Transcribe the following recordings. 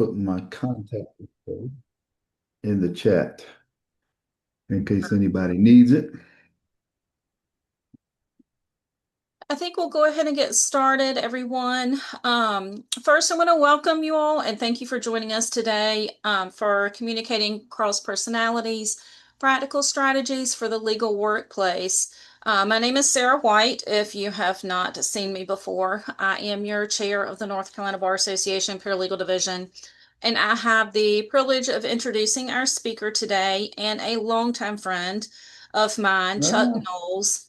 putting my contact info in the chat in case anybody needs it. I think we'll go ahead and get started, everyone. First, I want to welcome you all and thank you for joining us today for communicating cross personalities, practical strategies for the legal workplace. My name is Sarah White. If you have not seen me before, I am your chair of the North Carolina Bar Association Paralegal Division, and I have the privilege of introducing our speaker today and a longtime friend of mine, Chuck Ah, Knowles.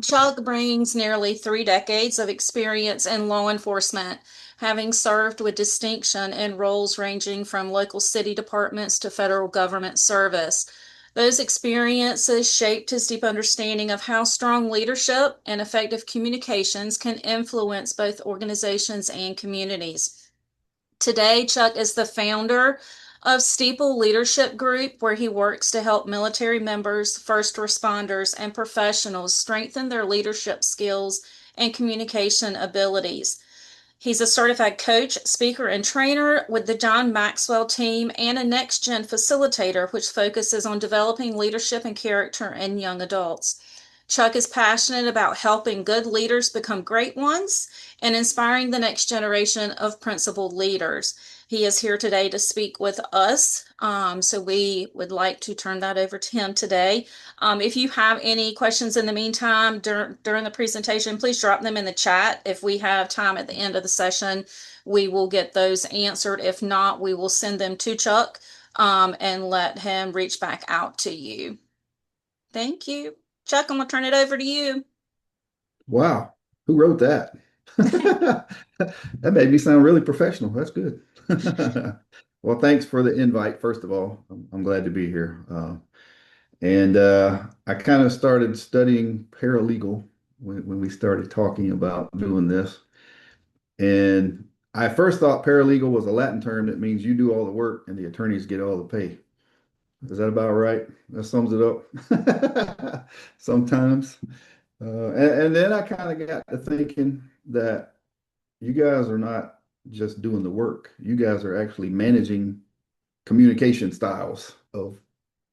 Chuck brings nearly 3 decades of experience in law enforcement, having served with distinction in roles ranging from local city departments to federal government service. Those experiences shaped his deep understanding of how strong leadership and effective communications can influence both organizations and communities. Today, Chuck is the founder of Steeple Leadership Group, where he works to help military members, first responders, and professionals strengthen their leadership skills and communication abilities. He's a certified coach, speaker, and trainer with the John Maxwell team and a next gen facilitator, which focuses on developing leadership and character in young adults. Chuck is passionate about helping good leaders become great ones and inspiring the next generation of principled leaders. He is here today to speak with us. So we would like to turn that over to him today. If you have any questions in the meantime during the presentation, please drop them in the chat. If we have time at the end of the session, we will get those answered. If not, we will send them to Chuck and let him reach back out to you. Thank you. Chuck, I'm going to turn it over to you. wow. Who wrote that? That made me sound really professional. That's good. Well, thanks for the invite, first of all. I'm glad to be here. And I kind of started studying paralegal when we started talking about doing this. And I first thought paralegal was a Latin term that means you do all the work and the attorneys get all the pay. Is that about right? That sums it up. Sometimes. And then I kind of got to thinking that you guys are not just doing the work. You guys are actually managing communication styles of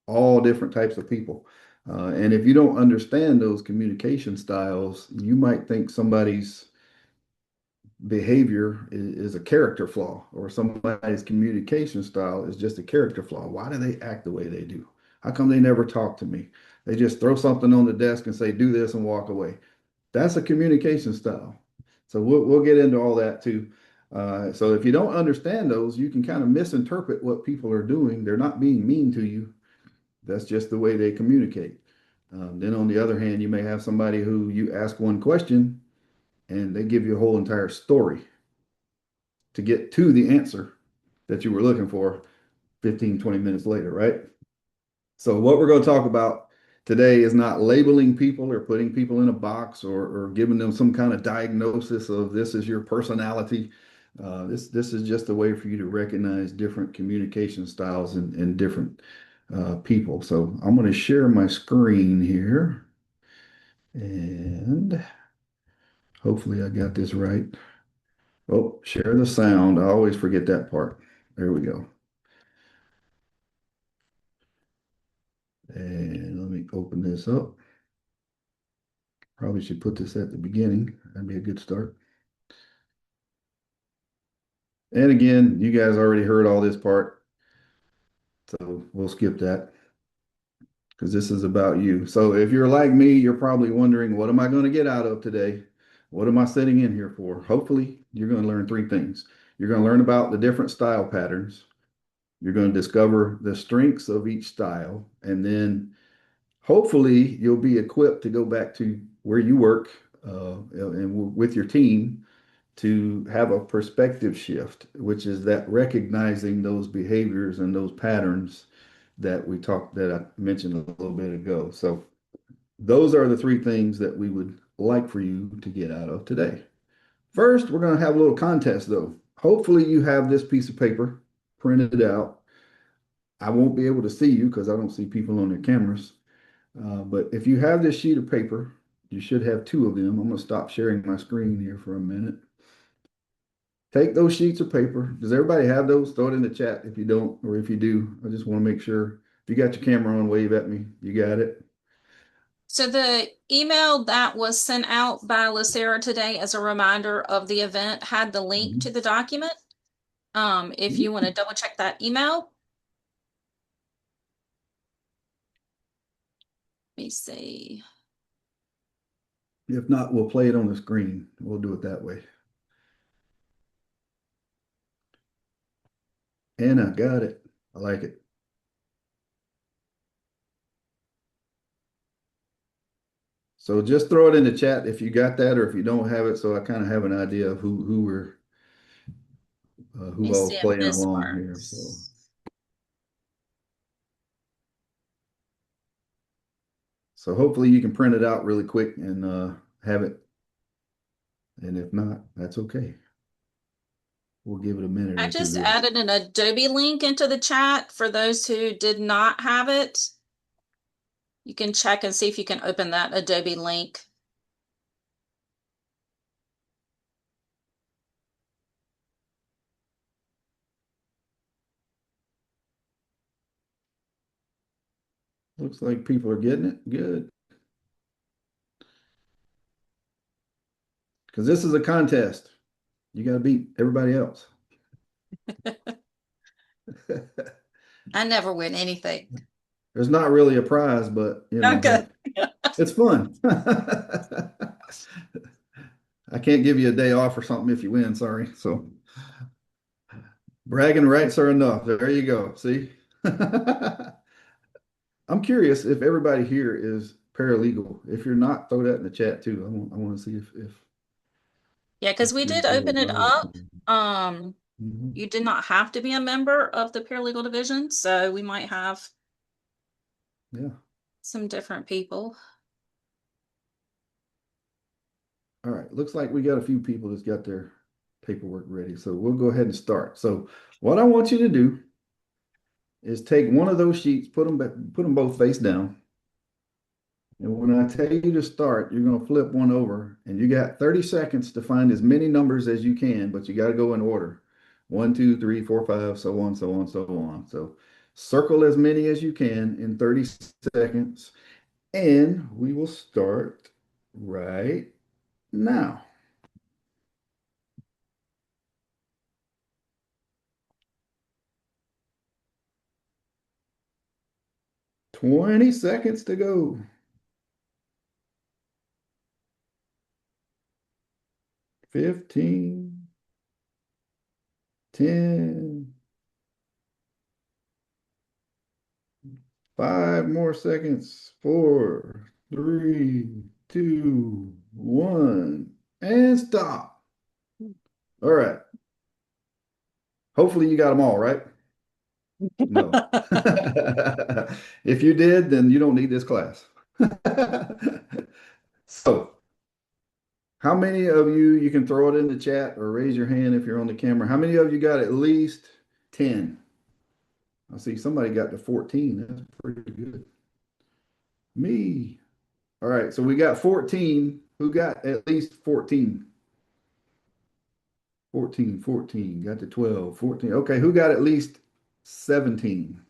all different types of people. And if you don't understand those communication styles, you might think somebody's behavior is a character flaw or somebody's communication style is just a character flaw. Why do they act the way they do? How come they never talk to me? They just throw something on the desk and say, do this and walk away. That's a communication style. So we'll get into all that too. So if you don't understand those, you can kind of misinterpret what people are doing. They're not being mean to you. That's just the way they communicate. Then on the other hand, you may have somebody who you ask one question and they give you a whole entire story to get to the answer that you were looking for 15, 20 minutes later, right? So what we're going to talk about today is not labeling people or putting people in a box or giving them some kind of diagnosis of this is your personality. This is just a way for you to recognize different communication styles and different people. So I'm going to share my screen here and hopefully I got this right. Oh, share the sound. I always forget that part. There we go. And let me open this up. Probably should put this at the beginning. That'd be a good start. And again, you guys already heard all this part, so we'll skip that because this is about you. So if you're like me, you're probably wondering, what am I going to get out of today? What am I sitting in here for? Hopefully, you're going to learn three things. You're going to learn about the different style patterns. You're going to discover the strengths of each style. And then hopefully you'll be equipped to go back to where you work and with your team to have a perspective shift, which is that recognizing those behaviors and those patterns that I mentioned a little bit ago. So those are the three things that we would like for you to get out of today. First, we're going to have a little contest though. Hopefully you have this piece of paper printed out. I won't be able to see you because I don't see people on their cameras. But if you have this sheet of paper, you should have two of them. I'm going to stop sharing my screen here for a minute. take those sheets of paper. Does everybody have those? Throw it in the chat if you don't, or if you do. I just want to make sure. If you got your camera on, wave at me. You got it. So the email that was sent out by Lucera today as a reminder of the event had the link to the document. If you want to double check that email. Let me see. If not, we'll play it on the screen. We'll do it that way. Anna, got it. I like it. So just throw it in the chat if you got that, or if you don't have it, so I kind of have an idea of who we're Let me who see all's if playing this along here. So works. so hopefully you can print it out really quick and have it. And if not, that's okay. We'll give it a minute I or two just here. added an Adobe link into the chat for those who did not have it. You can check and see if you can open that Adobe link. Looks like people are getting it. Good. Because this is a contest. You got to beat everybody else. I never win anything. There's not really a prize, but you know, Okay. hey, it's fun. I can't give you a day off or something if you win, sorry. So bragging rights are enough. There you go. See? I'm curious if everybody here is paralegal. If you're not, throw that in the chat too. I want to see Yeah, because if we you're did doing open it right. up. Mhm. You did not have to be a member of the paralegal division, so we might have Yeah. some different people. All right. Looks like we got a few people that's got their paperwork ready. So we'll go ahead and start. So what I want you to do is take one of those sheets, put them both face down. And when I tell you to start, you're going to flip one over and you got 30 seconds to find as many numbers as you can, but you got to go in order. One, two, three, four, five, so on, so on, so on. So circle as many as you can in 30 seconds. And we will start right now. Twenty seconds to go. 15, 10, 5 more seconds. 4, 3, 2, 1, and stop. All right. Hopefully you got them all, right? No. If you did, then you don't need this class. So, how many of you can throw it in the chat or raise your hand if you're on the camera? How many of you got at least 10? I see somebody got to 14. That's pretty good. Me. All right, so we got 14. Who got at least 14? 14, 14. Got to 12, 14. Okay, who got at least 17?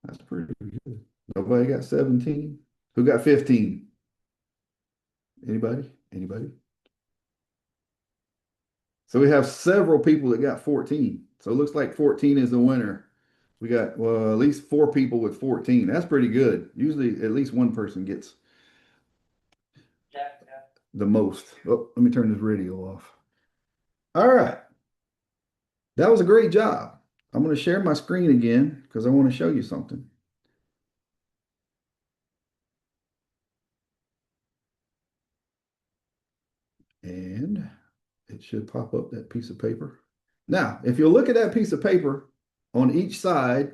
That's pretty good. Nobody got 17? Who got 15? Anybody? Anybody? So we have several people that got 14. So it looks like 14 is the winner. We got, well, at least 4 people with 14. That's pretty good. Usually at least one person gets the most. Oh, let me turn this radio off. All right. That was a great job. I'm going to share my screen again because I want to show you something. And it should pop up that piece of paper. Now, if you look at that piece of paper on each side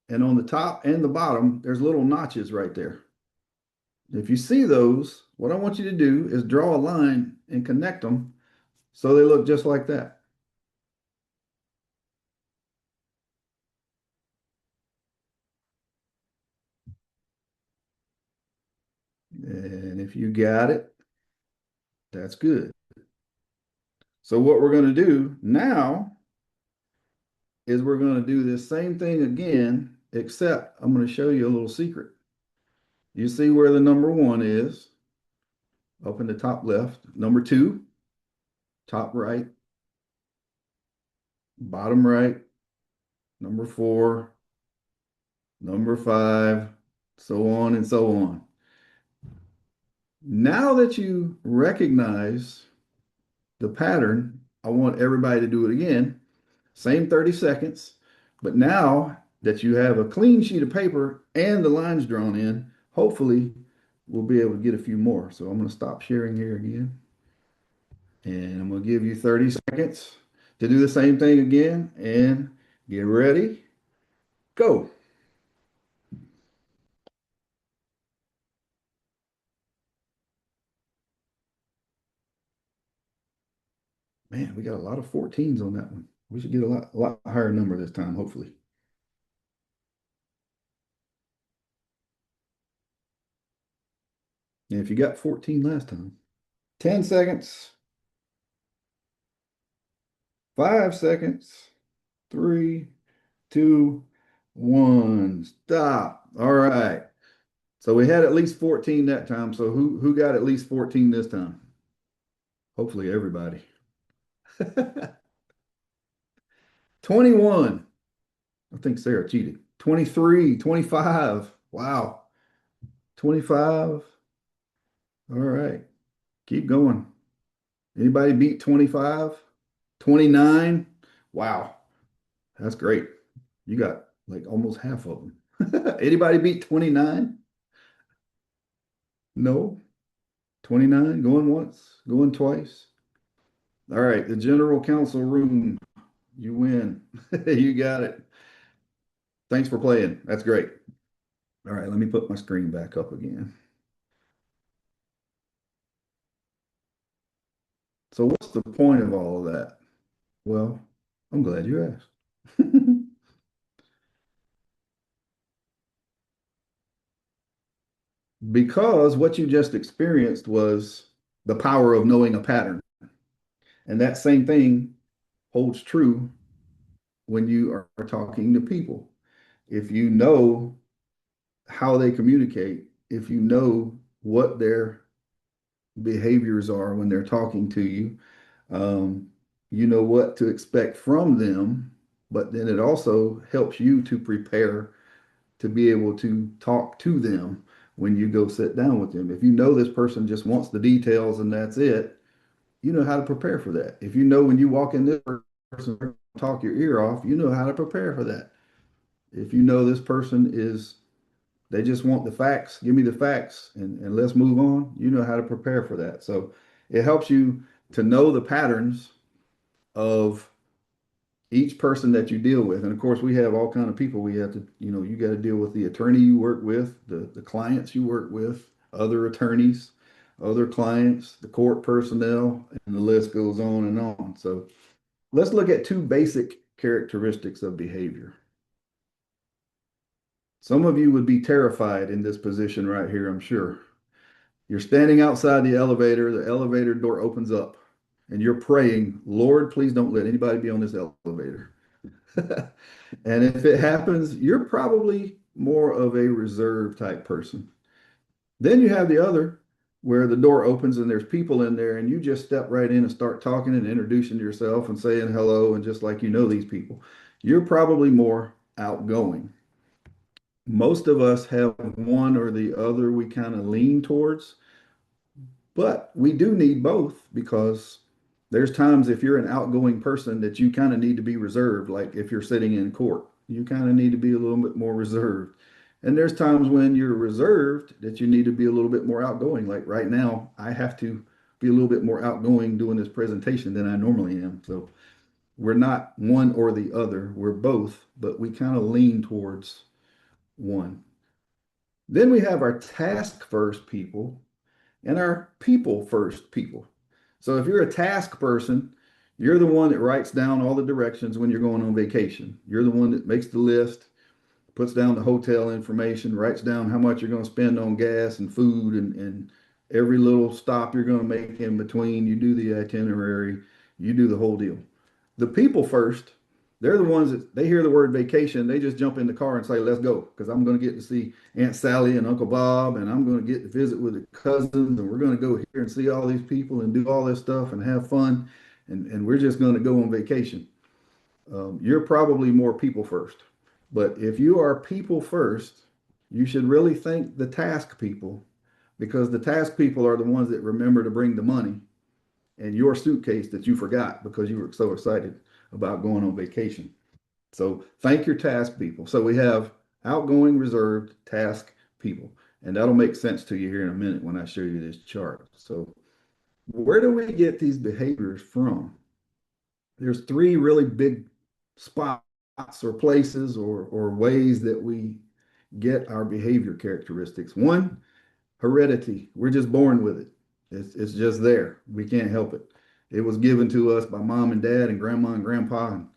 and on the top and the bottom, there's little notches right there. If you see those, what I want you to do is draw a line and connect them so they look just like that. And if you got it, that's good. So what we're going to do now is we're going to do this same thing again, except I'm going to show you a little secret. You see where the number one is up in the top left, number two, top right, bottom right, number four, number five, so on and so on. Now that you recognize the pattern, I want everybody to do it again. Same 30 seconds, but now that you have a clean sheet of paper and the lines drawn in, hopefully we'll be able to get a few more. So I'm going to stop sharing here again. And I'm going to give you 30 seconds to do the same thing again. And get ready, go. Man, we got a lot of 14s on that one. We should get a lot higher number this time, hopefully. And if you got 14 last time, 10 seconds, 5 seconds, three, two, one, stop. All right. So we had at least 14 that time. So who got at least 14 this time? Hopefully everybody. 21. I think Sarah cheated. 23, 25. Wow. 25. All right. Keep going. Anybody beat 25? 29? Wow. That's great. You got like almost half of them. Anybody beat 29? No. 29, going once, going twice. All right, the general council room, you win. You got it. Thanks for playing. That's great. All right, let me put my screen back up again. So what's the point of all of that? Well, I'm glad you asked. Because what you just experienced was the power of knowing a pattern. And that same thing holds true when you are talking to people. If you know how they communicate, if you know what their behaviors are when they're talking to you, um, you know what to expect from them, but then it also helps you to prepare to be able to talk to them when you go sit down with them. If you know this person just wants the details and that's it, you know how to prepare for that. If you know when you walk in this person talk your ear off, you know how to prepare for that. If you know this person is they just want the facts, give me the facts and let's move on, you know how to prepare for that. So it helps you to know the patterns of each person that you deal with. And of course, we have all kind of people we have to, you got to deal with the attorney you work with, the clients you work with, other attorneys, other clients, the court personnel, and the list goes on and on. So let's look at two basic characteristics of behavior. Some of you would be terrified in this position right here, I'm sure. You're standing outside the elevator door opens up, and you're praying, Lord, please don't let anybody be on this elevator. And if it happens, you're probably more of a reserved type person. Then you have the other where the door opens and there's people in there, and you just step right in and start talking and introducing yourself and saying hello, and just like you know these people. You're probably more outgoing. Most of us have one or the other we kind of lean towards, but we do need both because there's times if you're an outgoing person that you kind of need to be reserved, like if you're sitting in court, you kind of need to be a little bit more reserved. And there's times when you're reserved that you need to be a little bit more outgoing. Like right now, I have to be a little bit more outgoing doing this presentation than I normally am. So we're not one or the other, we're both, but we kind of lean towards one. Then we have our task first people and our people first people. So if you're a task person, you're the one that writes down all the directions when you're going on vacation. You're the one that makes the list, puts down the hotel information, writes down how much you're going to spend on gas and food and every little stop you're going to make in between. You do the itinerary. You do the whole deal. The people first, they're the ones that they hear the word vacation, they just jump in the car and say, let's go, because I'm going to get to see Aunt Sally and Uncle Bob, and I'm going to get to visit with the cousins, and we're going to go here and see all these people and do all this stuff and have fun. And we're just going to go on vacation. You're probably more people first. But if you are people first, you should really thank the task people, because the task people are the ones that remember to bring the money and your suitcase that you forgot because you were so excited about going on vacation. So thank your task people. So we have outgoing, reserved, task people. And that'll make sense to you here in a minute when I show you this chart. So where do we get these behaviors from? There's three really big spots or places or ways that we get our behavior characteristics. One, heredity. We're just born with it. It's just there. We can't help it. It was given to us by mom and dad and grandma and grandpa and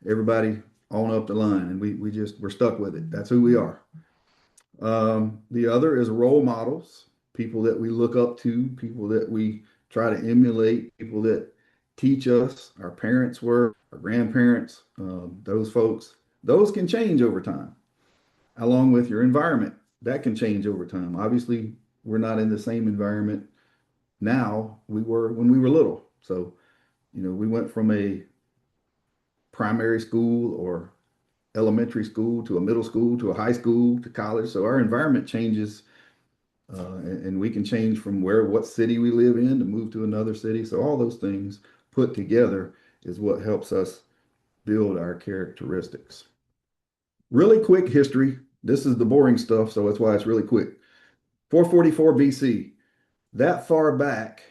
everybody on up the line, and we're stuck with it. That's who we are. The other is role models, people that we look up to, people that we try to emulate, people that teach us. Our parents were, our grandparents, those folks. Those can change over time, along with your environment. That can change over time. Obviously, we're not in the same environment now we were when we were little. So, we went from a primary school or elementary school to a middle school to a high school to college. So our environment changes, and we can change from what city we live in to move to another city. So all those things put together is what helps us build our characteristics. Really quick history. This is the boring stuff, so that's why it's really quick. 444 BC. That far back,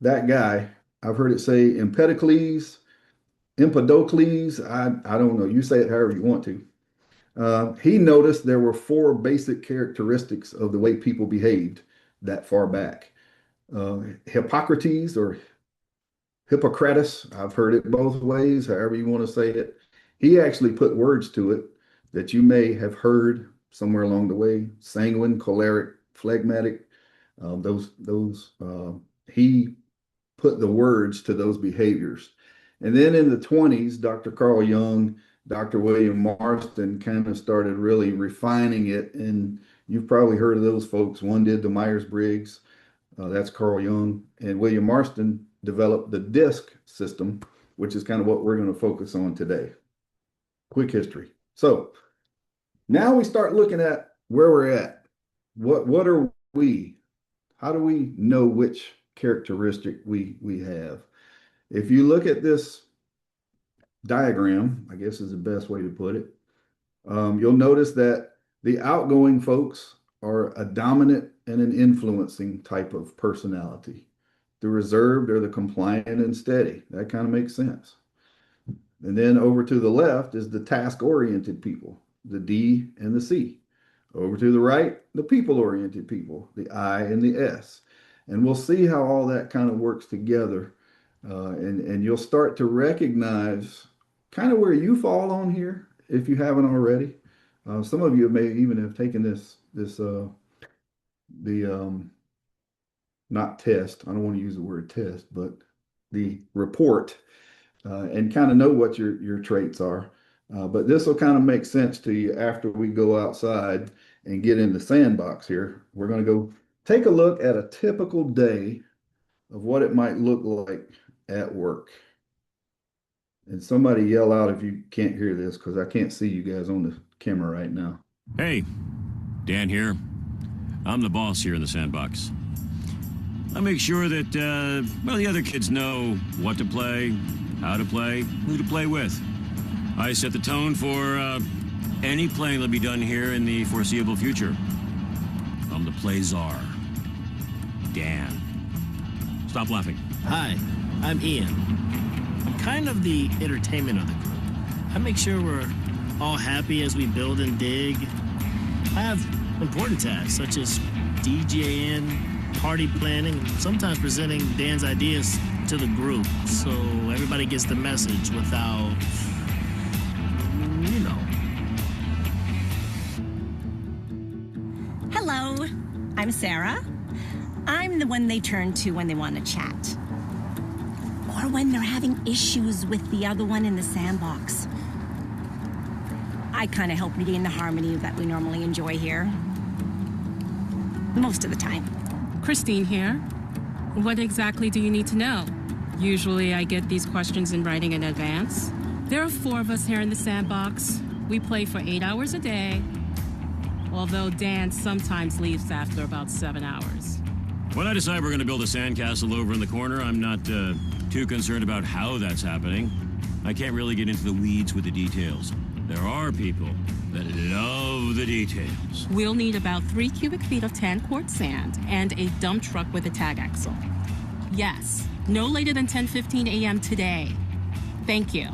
that guy, I've heard it say Empedocles, I don't know. You say it however you want to. He noticed there were four basic characteristics of the way people behaved that far back. Hippocrates or Hippocrates, I've heard it both ways, however you want to say it. He actually put words to it that you may have heard somewhere along the way: sanguine, choleric, phlegmatic. He put the words to those behaviors. And then in the 20s, Dr. Carl Jung, Dr. William Marston kind of started really refining it. And you've probably heard of those folks. One did the Myers-Briggs, that's Carl Jung. And William Marston developed the DISC system, which is kind of what we're going to focus on today. Quick history. So now we start looking at where we're at. What are we? How do we know which characteristic we have? If you look at this diagram, I guess is the best way to put it, you'll notice that the outgoing folks are a dominant and an influencing type of personality. The reserved are the compliant and steady. That kind of makes sense. And then over to the left is the task-oriented people, the D and the C. Over to the right, the people-oriented people, the I and the S. And we'll see how all that kind of works together. And you'll start to recognize kind of where you fall on here if you haven't already. Some of you may even have taken not test, I don't want to use the word test, but the report, and kind of know what your traits are. But this will kind of make sense to you after we go outside and get in the sandbox here. We're going to go take a look at a typical day of what it might look like at work. And somebody yell out if you can't hear this, because I can't see you guys on the camera right now. Hey, Dan here. I'm the boss here in the sandbox. I make sure that, the other kids know what to play, how to play, who to play with. I set the tone for any playing that'll be done here in the foreseeable future. I'm the play czar. Dan. Stop laughing. Hi, I'm Ian. I'm kind of the entertainment of the group. I make sure we're all happy as we build and dig. I have important tasks such as DJing, party planning, and sometimes presenting Dan's ideas to the group so everybody gets the message without, Hello, I'm Sarah. I'm the one they turn to when they want to chat. Or when they're having issues with the other one in the sandbox. I kind of help regain the harmony that we normally enjoy here. Most of the time. Christine here. What exactly do you need to know? Usually I get these questions in writing in advance. There are 4 of us here in the sandbox. We play for 8 hours a day, although Dan sometimes leaves after about 7 hours. When I decide we're going to build a sandcastle over in the corner, I'm not too concerned about how that's happening. I can't really get into the weeds with the details. There are people that love the details. We'll need about 3 cubic feet of tan-quart sand and a dump truck with a tag axle. Yes, no later than 10:15 a.m. today. Thank you.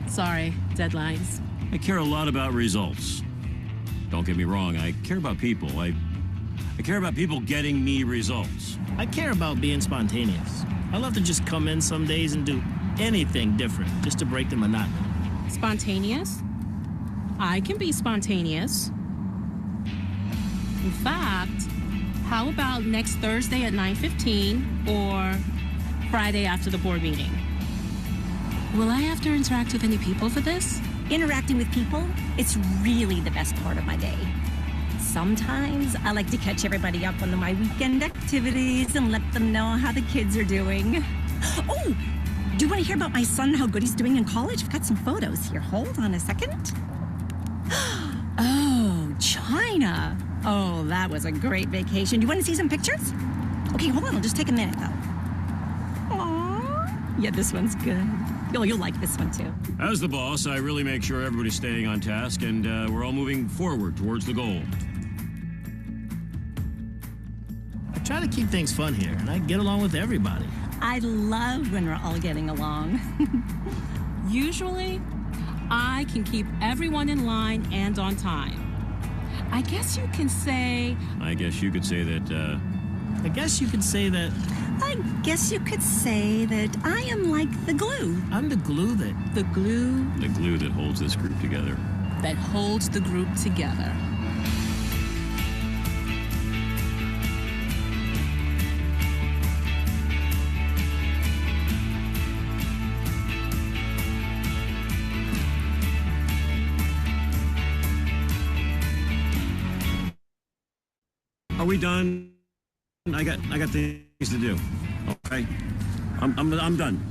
Sorry, deadlines. I care a lot about results. Don't get me wrong, I care about people. I care about people getting me results. I care about being spontaneous. I love to just come in some days and do anything different just to break the monotony. Spontaneous? I can be spontaneous. In fact, how about next Thursday at 9:15 or Friday after the board meeting? Will I have to interact with any people for this? Interacting with people, it's really the best part of my day. Sometimes I like to catch everybody up on my weekend activities and let them know how the kids are doing. Oh, do you want to hear about my son, how good he's doing in college? I've got some photos here. Hold on a second. Oh, China. Oh, that was a great vacation. Do you want to see some pictures? Okay, hold on. I'll just take a minute, though. Aww. Yeah, this one's good. Oh, you'll like this one, too. As the boss, I really make sure everybody's staying on task and we're all moving forward towards the goal. I try to keep things fun here, and I get along with everybody. I love when we're all getting along. Usually, I can keep everyone in line and on time. I guess you can say... I guess you could say that, I guess you could say that I guess you could say that I am like the glue. I'm the glue that... The glue the glue that holds this group together. that holds the group together. Are we done? I got things to do. Okay, I'm done.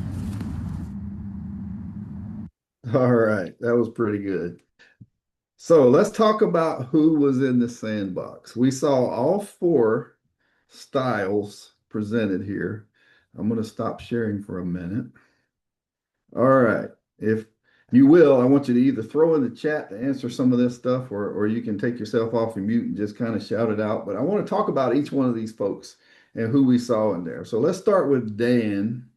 All right, that was pretty good. So let's talk about who was in the sandbox. We saw all 4 styles presented here. I'm going to stop sharing for a minute. All right, if you will, I want you to either throw in the chat to answer some of this stuff, or you can take yourself off and mute and just kind of shout it out. But I want to talk about each one of these folks and who we saw in there. So let's start with Dan.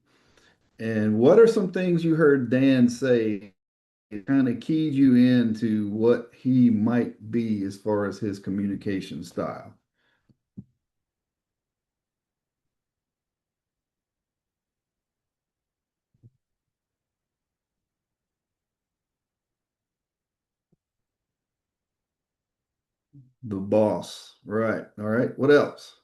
And what are some things you heard Dan say kind of keyed you into what he might be as far as his communication style? The boss, right? All right, what else?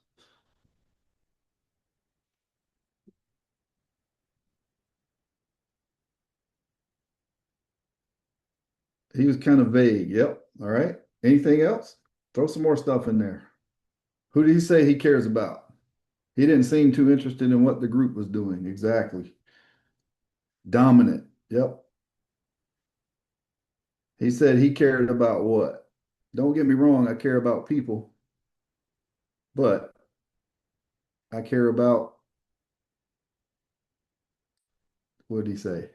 He was kind of vague. Yep. All right. Anything else? Throw some more stuff in there. Who did he say he cares about? He didn't seem too interested in what the group was doing. Exactly. Dominant. Yep. He said he cared about what? Don't get me wrong, I care about people, but I care about, what did he say?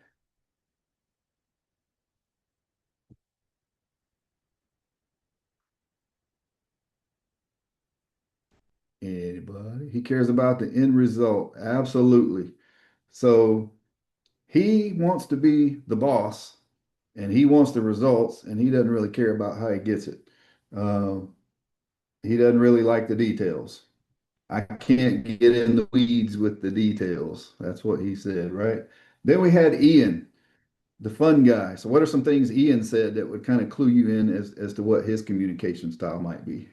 Anybody? He cares about the end result. Absolutely. So he wants to be the boss and he wants the results and he doesn't really care about how he gets it. He doesn't really like the details. I can't get in the weeds with the details. That's what he said, right? Then we had Ian, the fun guy. So what are some things Ian said that would kind of clue you in as to what his communication style might be?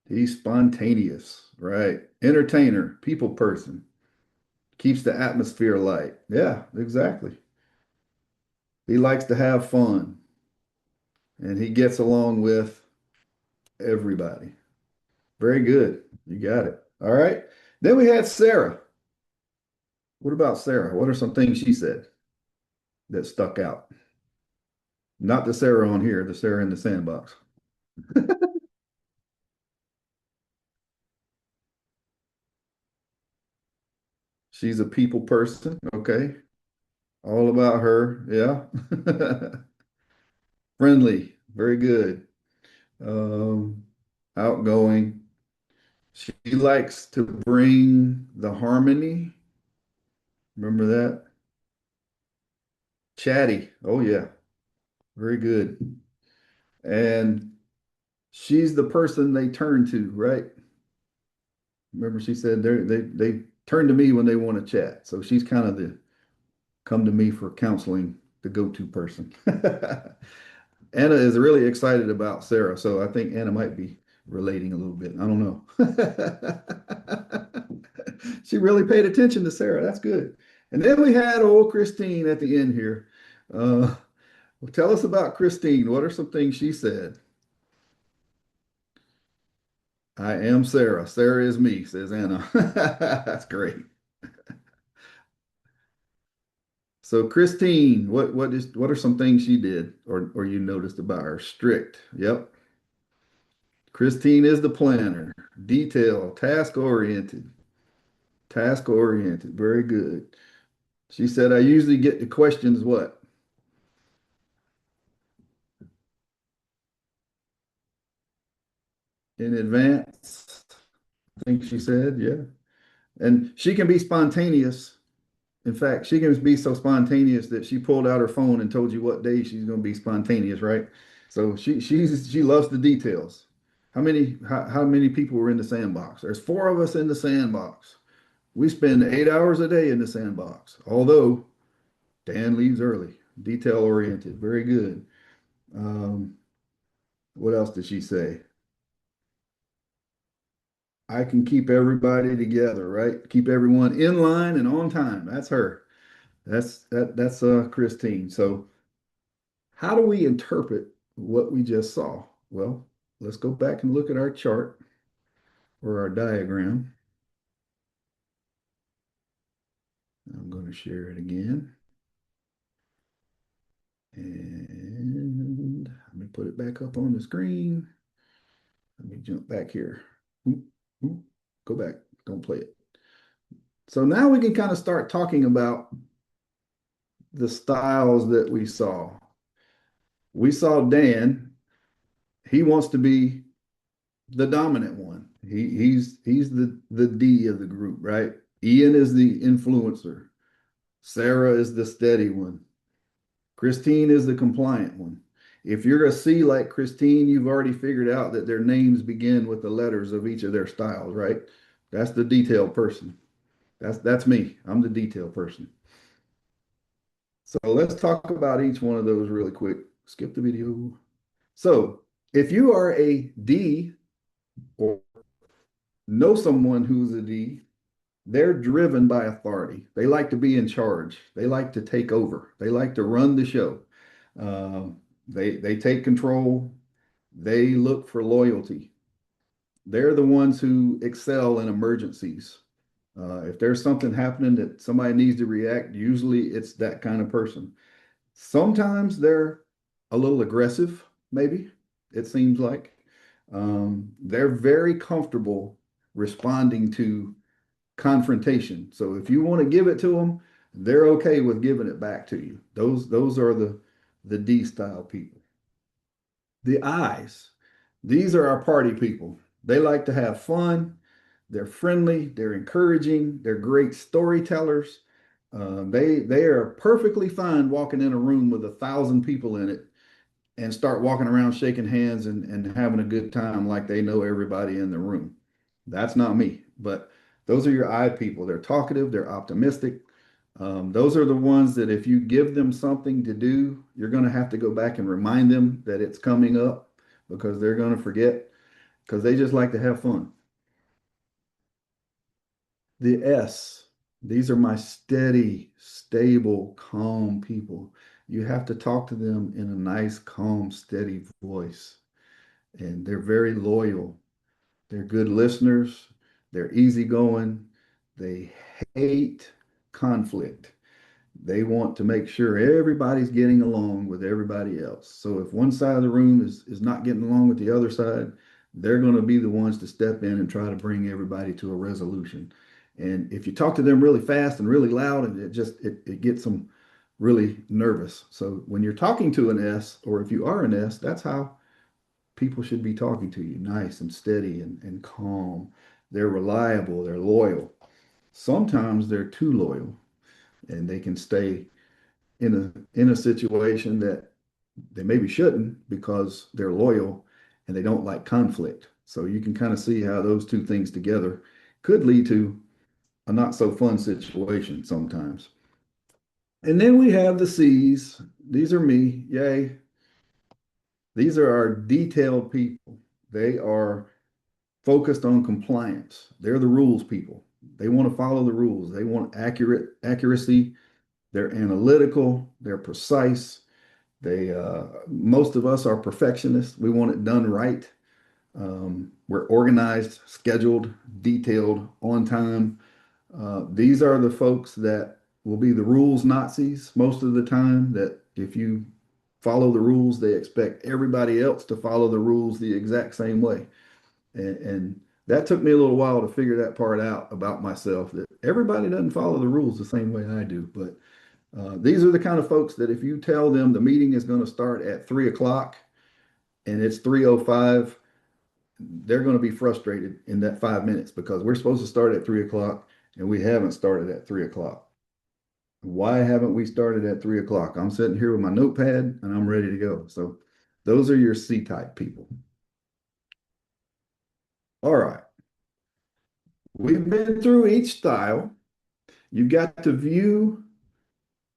He's spontaneous, right? Entertainer, people person, keeps the atmosphere light. Yeah, exactly. He likes to have fun and he gets along with everybody. Very good. You got it. All right. Then we had Sarah. What about Sarah? What are some things she said that stuck out? Not the Sarah on here, the Sarah in the sandbox. She's a people person. Okay. All about her. Yeah. Friendly. Very good. Um, Outgoing. She likes to bring the harmony. Remember that? Chatty. Oh, yeah. Very good. And she's the person they turn to, right? Remember, she said they turn to me when they want to chat. So she's kind of the come to me for counseling, the go-to person. Anna is really excited about Sarah, so I think Anna might be relating a little bit. I don't know. She really paid attention to Sarah. That's good. And then we had old Christine at the end here. Uh, Tell us about Christine. What are some things she said? I am Sarah. Sarah is me, says Anna. That's great. So Christine, what are some things she did or you noticed about her? Strict. Yep. Christine is the planner. Detail, task oriented. Task oriented. Very good. She said I usually get the questions what? In advance. I think she said, yeah. And she can be spontaneous. In fact, she can be so spontaneous that she pulled out her phone and told you what day she's going to be spontaneous, right? So she loves the details. How many people were in the sandbox? There's four of us in the sandbox. We spend 8 hours a day in the sandbox. Although Dan leaves early, detail oriented, very good. Um, what else did she say? I can keep everybody together, right? Keep everyone in line and on time. That's her. That's Christine. So how do we interpret what we just saw? Well, let's go back and look at our chart or our diagram. I'm going to share it again. And let me put it back up on the screen. Let me jump back here. Oop, oop, go back. Don't play it. So now we can kind of start talking about the styles that we saw. We saw Dan. He wants to be the dominant one. He's the D of the group, right? Ian is the influencer. Sarah is the steady one. Christine is the compliant one. If you're a C like Christine, you've already figured out that their names begin with the letters of each of their styles, right? That's the detail person. That's me. I'm the detail person. So let's talk about each one of those really quick. Skip the video. So if you are a D or know someone who's a D, they're driven by authority. They like to be in charge. They like to take over. They like to run the show. They take control. They look for loyalty. They're the ones who excel in emergencies. If there's something happening that somebody needs to react, usually it's that kind of person. Sometimes they're a little aggressive, maybe, it seems like. They're very comfortable responding to confrontation. So if you want to give it to them, they're okay with giving it back to you. Those are the D style people. The I's, these are our party people. They like to have fun. They're friendly. They're encouraging. They're great storytellers. They are perfectly fine walking in a room with 1,000 people in it and start walking around shaking hands and having a good time like they know everybody in the room. That's not me, but those are your I people. They're talkative, they're optimistic. Those are the ones that if you give them something to do, you're going to have to go back and remind them that it's coming up because they're going to forget. because they just like to have fun. The S, these are my steady, stable, calm people. You have to talk to them in a nice, calm, steady voice. And they're very loyal. They're good listeners. They're easygoing. They hate conflict. They want to make sure everybody's getting along with everybody else. So if one side of the room is not getting along with the other side, they're going to be the ones to step in and try to bring everybody to a resolution. And if you talk to them really fast and really loud, and it gets them really nervous. So when you're talking to an S, or if you are an S, that's how people should be talking to you, nice and steady and calm. They're reliable, they're loyal. Sometimes they're too loyal, and they can stay in a situation that they maybe shouldn't because they're loyal and they don't like conflict. So you can kind of see how those two things together could lead to a not so fun situation sometimes. And then we have the C's. These are me. Yay. These are our detailed people. They are focused on compliance. They're the rules people. They want to follow the rules. They want accuracy. They're analytical. They're precise. They most of us are perfectionists. We want it done right. We're organized, scheduled, detailed, on time. These are the folks that will be the rules Nazis most of the time. That if you follow the rules, they expect everybody else to follow the rules the exact same way. And that took me a little while to figure that part out about myself, that everybody doesn't follow the rules the same way I do. But these are the kind of folks that if you tell them the meeting is going to start at 3 o'clock and it's 3:05, they're going to be frustrated in that 5 minutes because we're supposed to start at 3 o'clock and we haven't started at 3 o'clock. Why haven't we started at 3 o'clock? I'm sitting here with my notepad and I'm ready to go. So those are your C-type people. All right. We've been through each style. You've got to view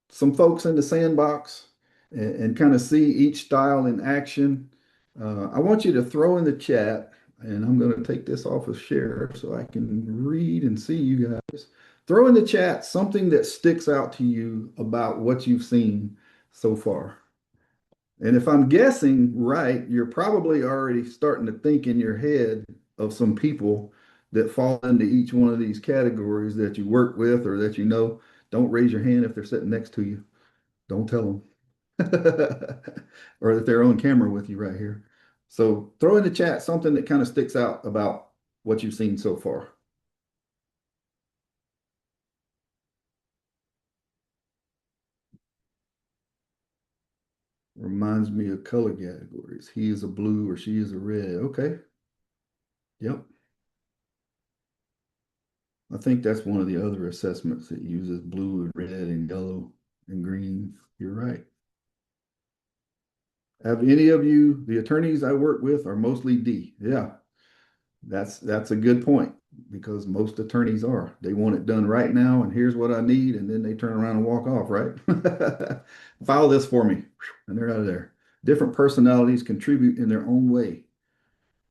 some folks in the sandbox and kind of see each style in action. I want you to throw in the chat, and I'm going to take this off of share so I can read and see you guys. Throw in the chat something that sticks out to you about what you've seen so far. And if I'm guessing right, you're probably already starting to think in your head of some people that fall into each one of these categories that you work with or that you know. Don't raise your hand if they're sitting next to you. Don't tell them. Or that they're on camera with you right here. So throw in the chat something that kind of sticks out about what you've seen so far. Reminds me of color categories. He is a blue or she is a red. Okay. Yep. I think that's one of the other assessments that uses blue and red and yellow and green. You're right. Have any of you, the attorneys I work with are mostly D? Yeah, that's a good point because most attorneys are. They want it done right now, and here's what I need, and then they turn around and walk off, right? File this for me, and they're out of there. Different personalities contribute in their own way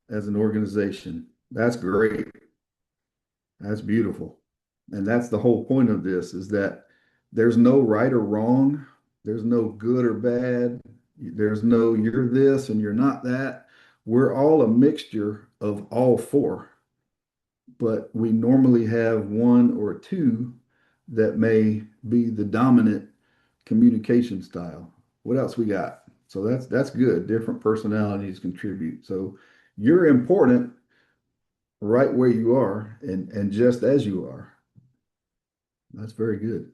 as an organization. That's great. That's beautiful. And that's the whole point of this is that there's no right or wrong. There's no good or bad. There's no you're this and you're not that. We're all a mixture of all four, but we normally have one or two that may be the dominant communication style. What else we got? So that's good. Different personalities contribute. So you're important right where you are and just as you are. That's very good.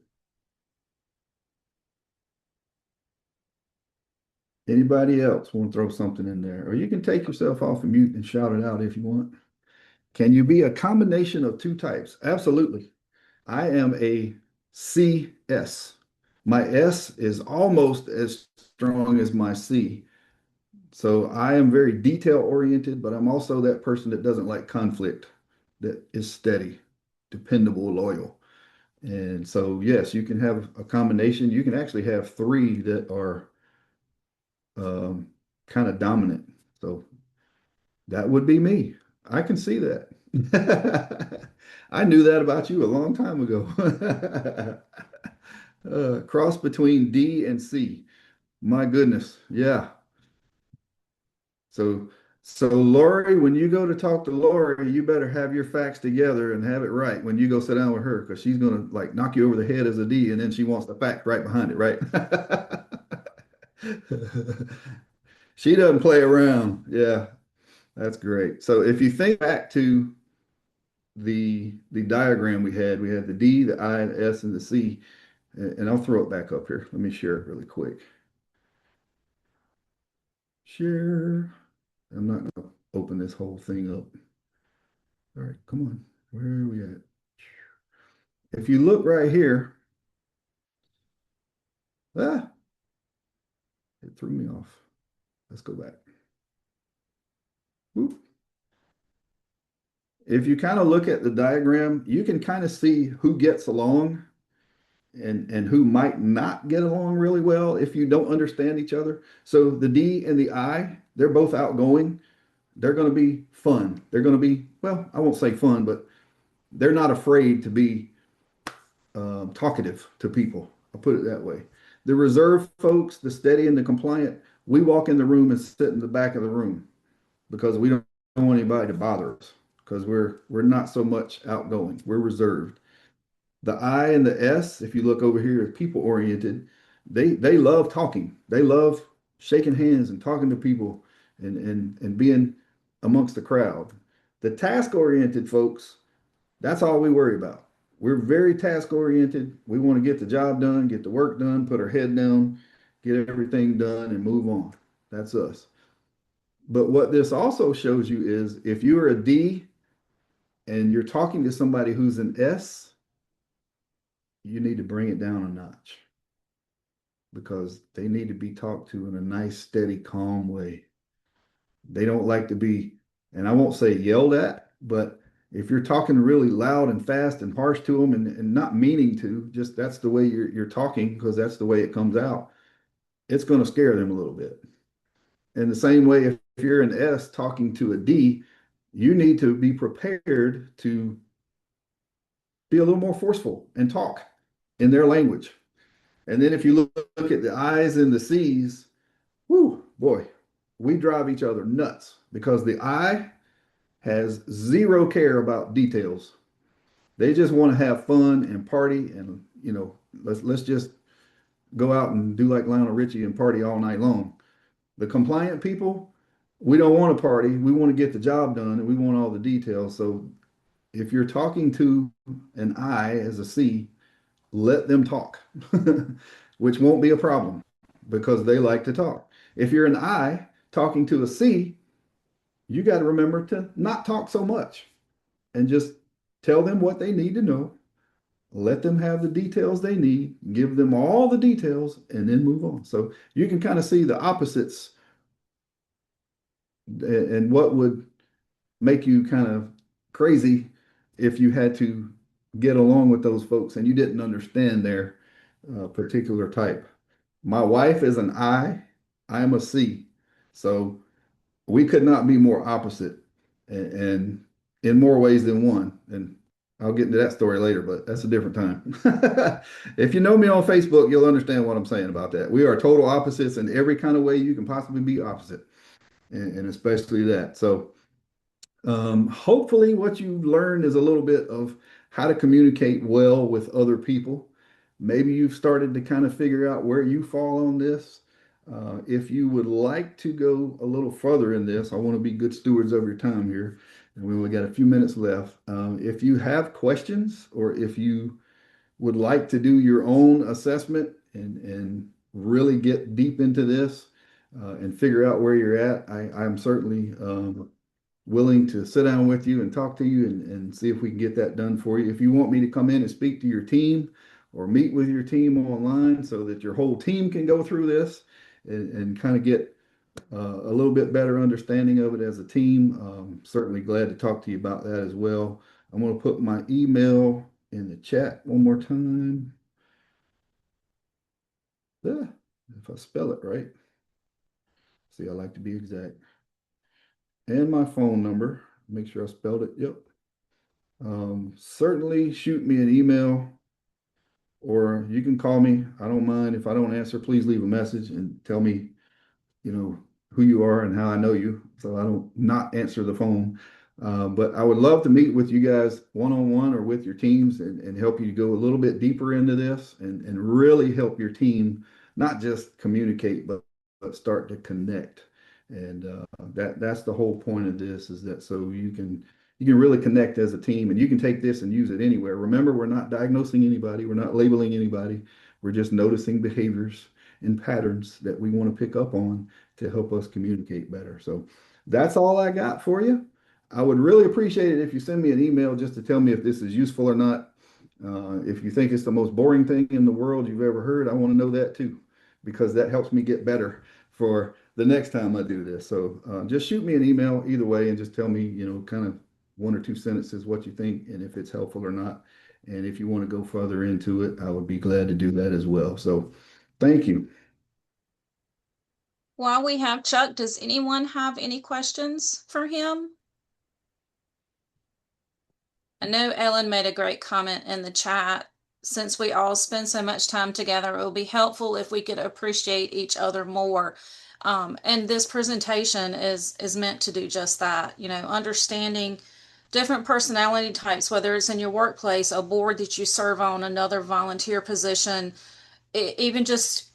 Anybody else want to throw something in there? Or you can take yourself off of mute and shout it out if you want. Can you be a combination of two types? Absolutely. I am a CS. My S is almost as strong as my C. So I am very detail oriented, but I'm also that person that doesn't like conflict, that is steady, dependable, loyal. And so, yes, you can have a combination. You can actually have three that are kind of dominant. So That would be me. I can see that. I knew that about you a long time ago. Cross between D and C. My goodness. Yeah. So, so Lori, when you go to talk to Lori, you better have your facts together and have it right when you go sit down with her, because she's gonna like knock you over the head as a D, and then she wants the fact right behind it, right? She doesn't play around. Yeah, that's great. So if you think back to the diagram we had the D, the I, the S, and the C, and I'll throw it back up here. Let me share it really quick. Share. I'm not gonna open this whole thing up. All right, come on. Where are we at? If you look right here, ah, it threw me off. Let's go back. Whoop. If you kind of look at the diagram, you can kind of see who gets along and who might not get along really well if you don't understand each other. So the D and the I, they're both outgoing. They're going to be fun. They're going to be, well, I won't say fun, but they're not afraid to be talkative to people. I'll put it that way. The reserved folks, the steady and the compliant, we walk in the room and sit in the back of the room because we don't want anybody to bother us because we're not so much outgoing. We're reserved. The I and the S, if you look over here, is people oriented. They love talking. They love shaking hands and talking to people and being amongst the crowd. The task oriented folks, that's all we worry about. We're very task oriented. We want to get the job done, get the work done, put our head down, get everything done, and move on. That's us. But what this also shows you is if you're a D and you're talking to somebody who's an S, you need to bring it down a notch because they need to be talked to in a nice, steady, calm way. They don't like to be, and I won't say yelled at, but if you're talking really loud and fast and harsh to them and not meaning to, just that's the way you're talking because that's the way it comes out, it's going to scare them a little bit. In the same way, if you're an S talking to a D, you need to be prepared to be a little more forceful and talk in their language. And then if you look at the I's and the C's, whoo, boy, we drive each other nuts because the I has zero care about details. They just want to have fun and party and let's just go out and do like Lionel Richie and party all night long. The compliant people, we don't want to party. We want to get the job done and we want all the details. So if you're talking to an I as a C, let them talk, which won't be a problem because they like to talk. If you're an I talking to a C, you got to remember to not talk so much and just tell them what they need to know. Let them have the details they need, give them all the details, and then move on. So you can kind of see the opposites and what would make you kind of crazy if you had to get along with those folks and you didn't understand their particular type. My wife is an I am a C. So we could not be more opposite and in more ways than one. And I'll get into that story later, but that's a different time. If you know me on Facebook, you'll understand what I'm saying about that. We are total opposites in every kind of way you can possibly be opposite, and especially that. So hopefully what you've learned is a little bit of how to communicate well with other people. Maybe you've started to kind of figure out where you fall on this. If you would like to go a little further in this, I want to be good stewards of your time here, and we only got a few minutes left. If you have questions or if you would like to do your own assessment and really get deep into this and figure out where you're at, I'm certainly willing to sit down with you and talk to you and see if we can get that done for you. If you want me to come in and speak to your team or meet with your team online so that your whole team can go through this and kind of get a little bit better understanding of it as a team, certainly glad to talk to you about that as well. I'm going to put my email in the chat one more time. If I spell it right. See, I like to be exact. and my phone number. Make sure I spelled it. Yep. Certainly shoot me an email or you can call me. I don't mind. If I don't answer, please leave a message and tell me, who you are and how I know you. So I don't not answer the phone. But I would love to meet with you guys one-on-one or with your teams and help you go a little bit deeper into this and really help your team not just communicate, but start to connect. And that's the whole point of this is that so you can really connect as a team and you can take this and use it anywhere. Remember, we're not diagnosing anybody, we're not labeling anybody, we're just noticing behaviors and patterns that we want to pick up on to help us communicate better. So that's all I got for you. I would really appreciate it if you send me an email just to tell me if this is useful or not. If you think it's the most boring thing in the world you've ever heard, I want to know that too, because that helps me get better for the next time I do this. So just shoot me an email either way and just tell me, kind of one or two sentences what you think and if it's helpful or not. And if you want to go further into it, I would be glad to do that as well. So thank you. While we have Chuck, does anyone have any questions for him? I know Ellen made a great comment in the chat. Since we all spend so much time together, it will be helpful if we could appreciate each other more. And this presentation is meant to do just that, understanding different personality types, whether it's in your workplace, a board that you serve on, another volunteer position, even just,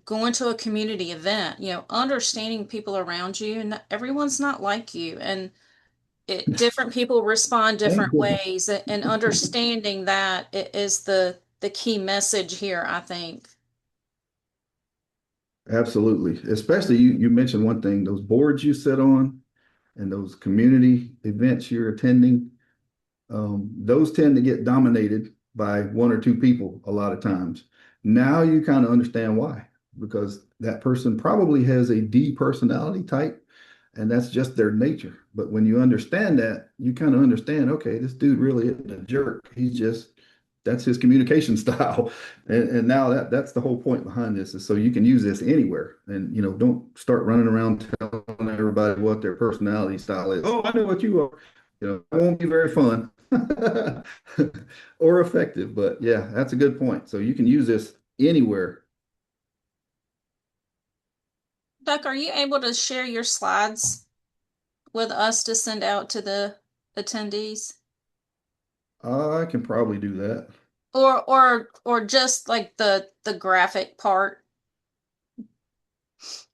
going to a community event, understanding people around you, and everyone's not like you. And different people respond Thank different goodness. ways, and understanding that is the key message here, I think. Absolutely. Especially you mentioned one thing, those boards you sit on and those community events you're attending, those tend to get dominated by one or two people a lot of times. Now you kind of understand why, because that person probably has a D personality type, and that's just their nature. But when you understand that, you kind of understand, okay, this dude really isn't a jerk. He's just that's his communication style. And now that's the whole point behind this is so you can use this anywhere. And don't start running around telling everybody what their personality style is. Oh, I know what you are. That won't be very fun or effective. But yeah, that's a good point. So you can use this anywhere. Chuck, are you able to share your slides with us to send out to the attendees? I can probably do that. Or just like the graphic part?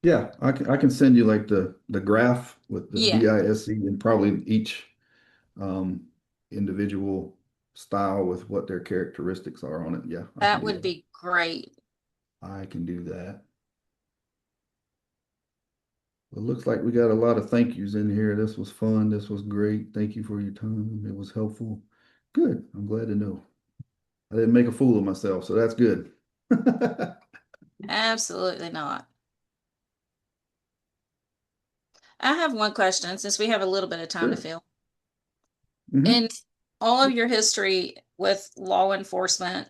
Yeah, I can send you like the graph with the Yeah, DISC and probably each um, individual style with what their characteristics are on it. Yeah, I can that do would that. be great. I can do that. Well, it looks like we got a lot of thank yous in here. This was fun. This was great. Thank you for your time. It was helpful. Good. I'm glad to know. I didn't make a fool of myself, so that's good. Absolutely not. I have one question since we have a little bit of time to Sure. fill. Mhm. In all of your history with law enforcement,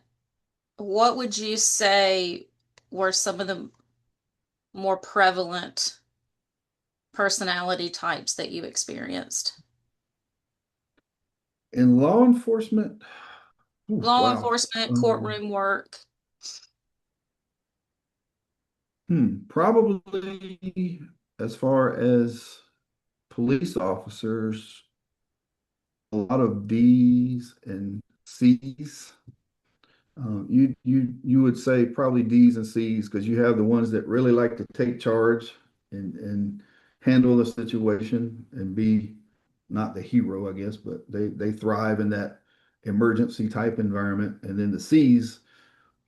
what would you say were some of the more prevalent personality types that you experienced? In law enforcement, ooh, Law wow. enforcement, courtroom work. Probably as far as police officers, a lot of D's and C's. You would say probably D's and C's because you have the ones that really like to take charge and handle the situation and be not the hero, I guess, but they thrive in that emergency type environment. And then the C's,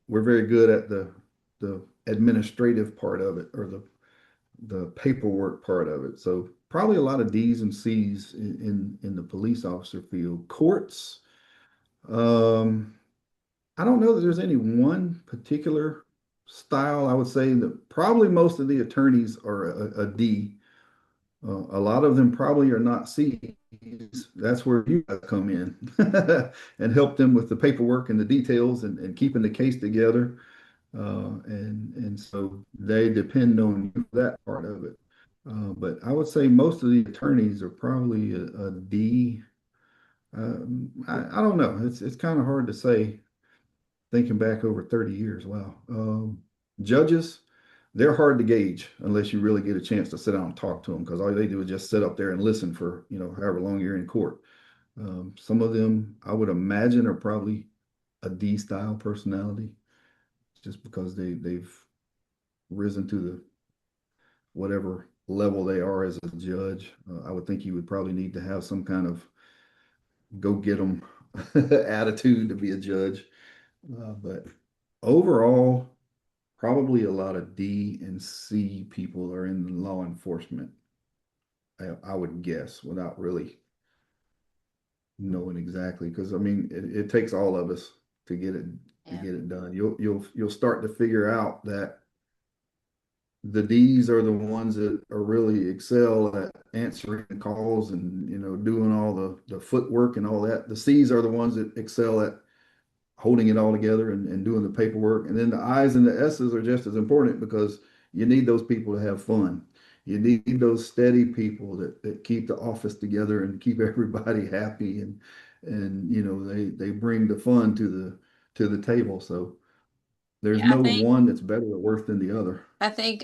we're very good at the administrative part of it or the paperwork part of it. So probably a lot of D's and C's in the police officer field. Courts, um, I don't know that there's any one particular style. I would say that probably most of the attorneys are a D. A lot of them probably are not C's. That's where you guys come in and help them with the paperwork and the details and keeping the case together. And so they depend on you for that part of it. But I would say most of the attorneys are probably a D. I don't know. It's kind of hard to say thinking back over 30 years. Wow. Judges, they're hard to gauge unless you really get a chance to sit down and talk to them because all they do is just sit up there and listen for, however long you're in court. Some of them I would imagine are probably a D style personality just because they've risen to the whatever level they are as a judge. I would think you would probably need to have some kind of go get them attitude to be a judge. But overall, probably a lot of D and C people are in law enforcement. I would guess without really knowing exactly, because I mean it takes all of us to get it Yeah. done. You'll start to figure out that the D's are the ones that are really excel at answering calls and doing all the footwork and all that. The C's are the ones that excel at holding it all together and doing the paperwork. And then the I's and the S's are just as important because you need those people to have fun. You need those steady people that keep the office together and keep everybody happy and they bring the fun to the table. So there's Yeah, no one that's better or worse than the other. I think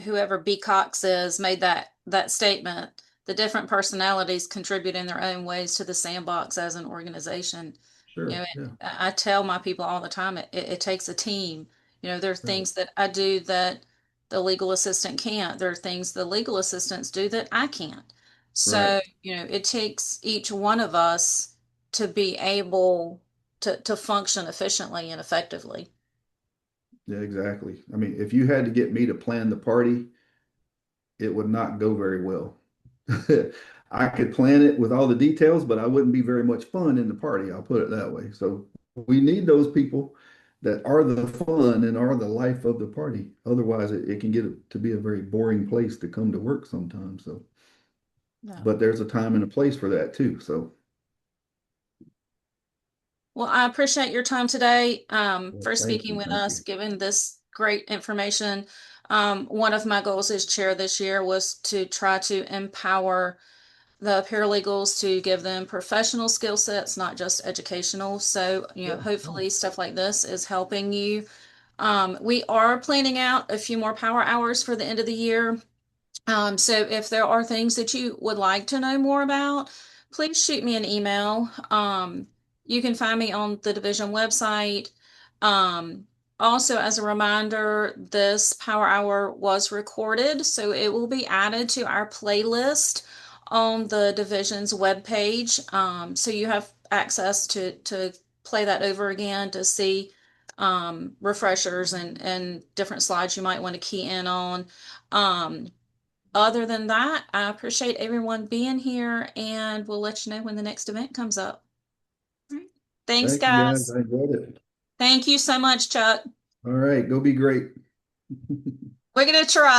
whoever B Cox is made that statement. The different personalities contribute in their own ways to the sandbox as an organization. Sure. Yeah. I tell my people all the time, it takes a team. There are Right. things that I do that the legal assistant can't. There are things the legal assistants do that I can't. Right. So, it takes each one of us to be able to function efficiently and effectively. Yeah, exactly. I mean, if you had to get me to plan the party, it would not go very well. I could plan it with all the details, but I wouldn't be very much fun in the party. I'll put it that way. So we need those people that are the fun and are the life of the party. Otherwise, it can get to be a very boring place to come to work sometimes. So, No. but there's a time and a place for that too. So, Well, I appreciate your time today, for thank speaking you. with Thank us, you. giving this great information. One of my goals as chair this year was to try to empower the paralegals to give them professional skill sets, not just educational. So, Yeah. hopefully stuff like this is helping you. We are planning out a few more power hours for the end of the year. So if there are things that you would like to know more about, please shoot me an email. You can find me on the division website. Um, Also, as a reminder, this power hour was recorded, so it will be added to our playlist on the division's webpage. So you have access to play that over again to see refreshers and different slides you might want to key in on. Um, Other than that, I appreciate everyone being here and we'll let you know when the next event comes up. All right. Thanks, Thank you guys. guys. I enjoyed it. Thank you so much, Chuck. All right. Go be great. We're going to try.